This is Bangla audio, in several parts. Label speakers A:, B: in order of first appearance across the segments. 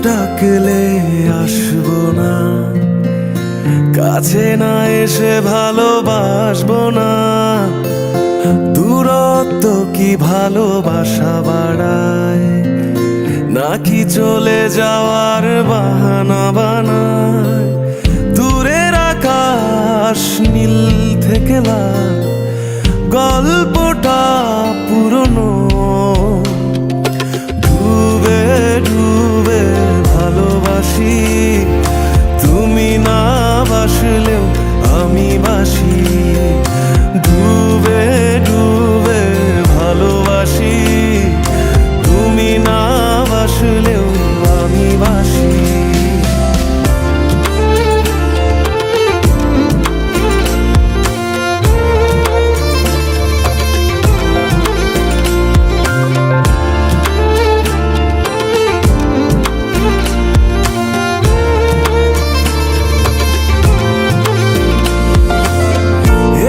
A: ডাকলে আসবো না, কাছে না এসে ভালোবাসবো না। দূরত্ব কি ভালোবাসা বাড়ায়, নাকি চলে যাওয়ার বাহানা বানায়? দূরের আকাশ নীল থেকে লাল, গল্পটা পুরনো। ডুবে ডুবে ভালোবাসি, তুমি না বাসলেও আমি বাসি। ডুবে ডুবে ভালোবাসি, তুমি না বাসলেও আমি বাসি।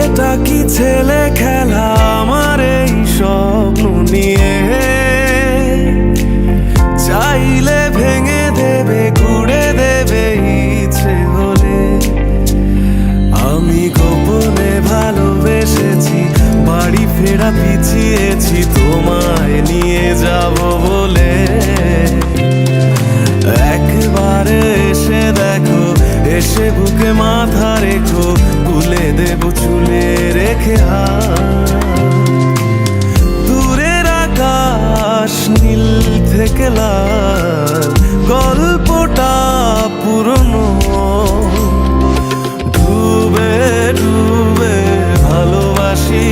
A: এটা কি ছেলে খেলা আমার এই স্বপ্ন নিয়ে? চাইলে ভেঙে দেবে, ঘুরে দেবে ইচ্ছে হলে। আমি গোপনে ভালোবেসেছি, বাড়ি ফেরা পিছিয়েছি তোমায় নিয়ে যাব বলে। একবার এসে দেখো, এসে বুকে মাথা রেখো, তুলে দেব চুলে রেখে হাত। দূরের আকাশ নীল থেকে লাল, গল্পটা পুরনো। ডুবে ডুবে ভালোবাসি,